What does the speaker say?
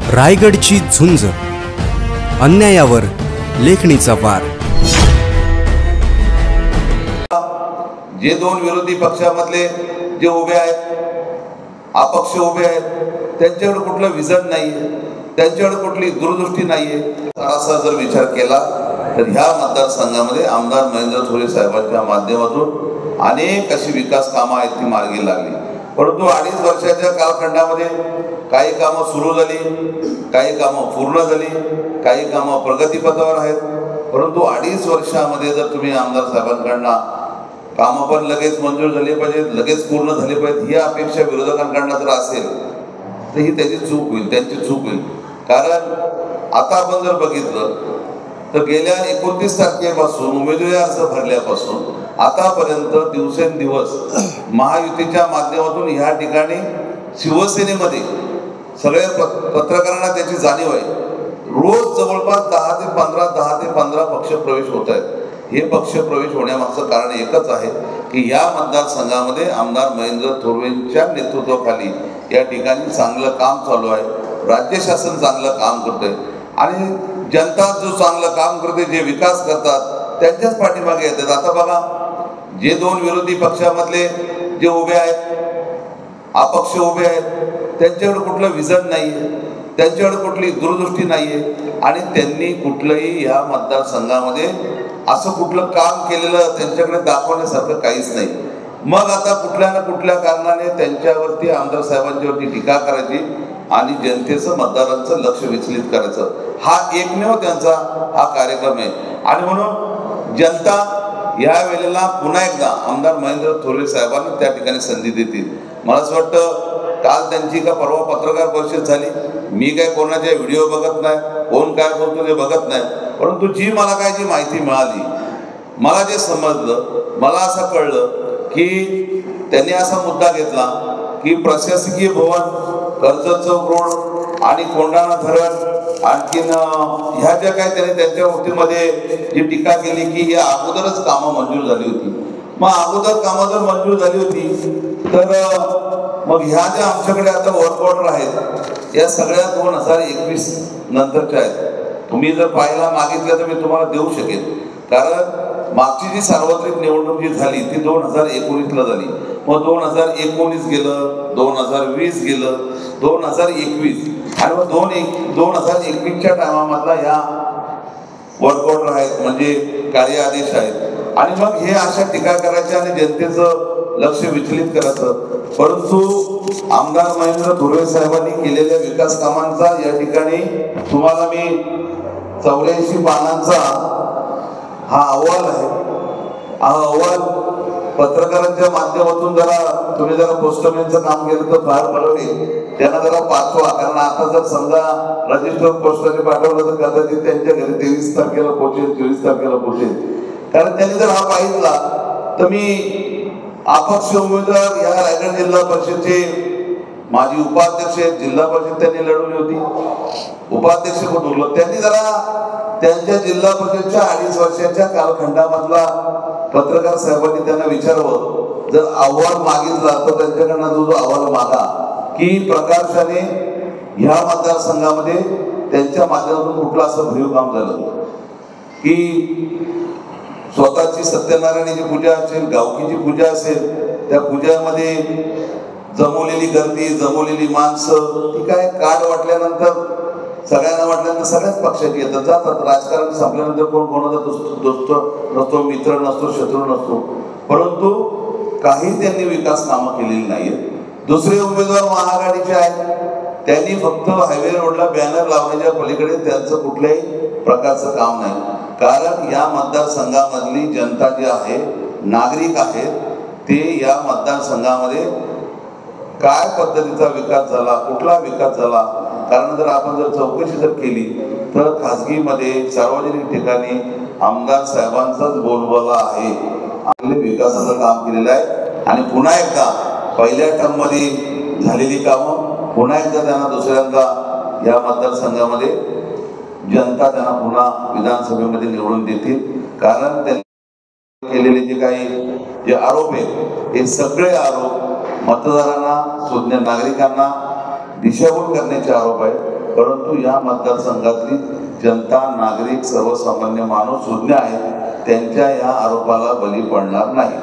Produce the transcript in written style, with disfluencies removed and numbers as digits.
रायगडची झुंज, अन्यायावर लेखणीचा वार। जे दोन विरोधी पक्षामधले जे उभे आहेत, अपक्ष उभे आहेत, त्यांच्याकडे कुठलं विजन नाहीये, त्यांच्याकडे कुठली दूरदृष्टी नाहीये। असा जर विचार केला तर ह्या मतदारसंघामध्ये आमदार महेंद्र थोरे साहेबांच्या माध्यमातून अनेक अशी विकास कामं आहेत ती मार्गी लागली। परंतु 2.5 वर्षाच्या कालखंडामध्ये काही कामं सुरू झाली, काही कामं पूर्ण झाली, काही कामं प्रगतीपथावर आहेत। परंतु 2.5 वर्षामध्ये जर तुम्ही आमदार साहेबांकडनं कामं पण लगेच मंजूर झाली पाहिजेत, लगेच पूर्ण झाली पाहिजेत, ही अपेक्षा विरोधकांकडनं जर असेल तर ही त्याची चूक होईल, त्यांची चूक होईल। कारण आता आपण जर बघितलं तर गेल्या 29 तारखेपासून उमेदवारी अर्ज भरल्यापासून आतापर्यंत दिवसेंदिवस महायुतीच्या माध्यमातून ह्या ठिकाणी शिवसेनेमध्ये सगळ्या पत्रकारांना त्याची जाणीव आहे। रोज जवळपास 10 ते 15 पक्ष प्रवेश होत आहेत। हे पक्ष प्रवेश होण्यामागचं कारण एकच आहे की या मतदारसंघामध्ये आमदार महेंद्र थोरेंच्या नेतृत्वाखाली या ठिकाणी चांगलं काम चालू आहे, राज्य शासन चांगलं काम करतंय आणि जनता जो चांगलं काम करते, जे विकास करतात त्यांच्याच पाठीमागे येतात। आता बघा, जे दोन विरोधी पक्षामधले जे उभे आहेत, अपक्ष उभे आहेत, त्यांच्याकडे कुठलं विजन नाहीये, त्यांच्याकडे कुठली दूरदृष्टी नाहीये आणि त्यांनी कुठलंही या मतदारसंघामध्ये असं कुठलं काम केलेलं त्यांच्याकडे दाखवण्यासारखं काहीच नाही। मग आता कुठल्या ना कुठल्या कारणाने त्यांच्यावरती आमदार साहेबांच्यावरती टीका करायची आणि जनतेचं मतदारांचं लक्ष विचलित करायचं, हा एकमेव त्यांचा हा कार्यक्रम आहे। आणि म्हणून जनता या वेळेला पुन्हा एकदा आमदार महेंद्र थोरे साहेबांना त्या ठिकाणी संधी देतील। मला असं वाटतं काल त्यांची का परवा पत्रकार परिषद झाली, मी काय कोणाचे व्हिडिओ बघत नाही, कोण काय बोलतो ते बघत नाही, परंतु जी माहिती मिळाली, मला जे समजलं, मला असं कळलं की त्यांनी असा मुद्दा घेतला की प्रशासकीय भवन, कर्जत चौक रोड आणि कोंढाणा धरण, आणखीन ह्या ज्या काही त्यांनी त्यांच्या वृत्तीमध्ये जी टीका केली की या अगोदरच कामं मंजूर झाली होती। मग अगोदर कामं जर मंजूर झाली होती तर मग ह्या ज्या आमच्याकडे आता वर्क ऑर्डर आहेत या सगळ्या 2021 नंतरच्या आहेत। तुम्ही जर पाहायला मागितलं तर मी तुम्हाला देऊ शकेन, कारण मागची जी सार्वत्रिक निवडणूक जी झाली ती 2019ला झाली। मग 2019 गेलं, 2020 गेलं, 2021 आणि मग 2021च्या टायमामधला ह्या वर्क ऑर्डर आहेत, म्हणजे कार्य आदेश आहेत। आणि मग हे अशा टीका करायच्या आणि जनतेचं लक्ष विचलित करायचं। परंतु आमदार महेंद्र थोरे साहेबांनी केलेल्या विकास कामांचा या ठिकाणी तुम्हाला मी 84 पानांचा हा अहवाल आहे। हा अहवाल पत्रकारांच्या माध्यमातून तुम्ही जरा पोस्टमॅनचं काम केलं तर फार बरं होईल, त्यांना जरा पाठवा। कारण आता जर समजा रजिस्टर पोस्टाने पाठवलं तर कदाचित त्यांच्या घरी 23 तारखेला पोहोचेल, 24 तारखेला पोहोचेल। कारण त्यांनी जर हा पाहिला तर मी अपक्ष उमेदवार या रायगड जिल्हा परिषदचे माजी उपाध्यक्ष आहेत, जिल्हा परिषद त्यांनी लढवली होती, उपाध्यक्ष होतो, त्यांनी जरा त्यांच्या जिल्हा परिषदच्या 2.5 वर्षाच्या कालखंडामधला पत्रकार साहेबांनी त्यांना विचारावं, जर अहवाल मागितला तर त्यांच्याकडनं जो अहवाल मागा की प्रकर्षाने ह्या मतदारसंघामध्ये त्यांच्या माध्यमातून कुठलं असं भरीव काम झालं की स्वतःची सत्यनारायणाची पूजा असेल, गावकीची पूजा असेल, त्या पूजामध्ये जमवलेली गर्दी, जमवलेली माणसं, ती काय कार्ड वाटल्यानंतर सगळ्यांना वाटल्यानंतर सगळ्याच पक्षाची येतात जातात। राजकारण संपल्यानंतर कोण कोणाचा दोस्त नसतो, मित्र नसतो, शत्रू नसतो, परंतु काही त्यांनी विकास कामं केलेली नाहीत। दुसरे उमेदवार महाआघाडीचे आहेत, त्यांनी फक्त हायवे रोडला बॅनर लावण्याच्या पलीकडे त्यांचं कुठल्याही प्रकारचं काम नाही। कारण या मतदारसंघामधली जनता जी आहे, नागरिक आहेत, ते या मतदारसंघामध्ये काय पद्धतीचा विकास झाला, कुठला विकास झाला, कारण जर आपण जर चौकशी जर केली तर खाजगीमध्ये सार्वजनिक ठिकाणी आमदार साहेबांचाच बोलबाला आहे, आपले विकासाचं काम केलेलं आहे। आणि पुन्हा एकदा पहिल्या टर्ममध्ये झालेली कामं पुन्हा एकदा त्यांना दुसऱ्यांदा या मतदारसंघामध्ये जनता त्यांना पुन्हा विधानसभेमध्ये निवडून देतील। कारण त्यांनी केलेले जे काही जे आरोप आहेत हे सगळे आरोप मतदारांना, नागरिकांना दिशाभूल करण्याचे आरोप आहेत। परंतु या मतदारसंघातली जनता, नागरिक, सर्वसामान्य माणूस सुज्ञ आहेत, त्यांच्या या आरोपाला बळी पडणार नाही.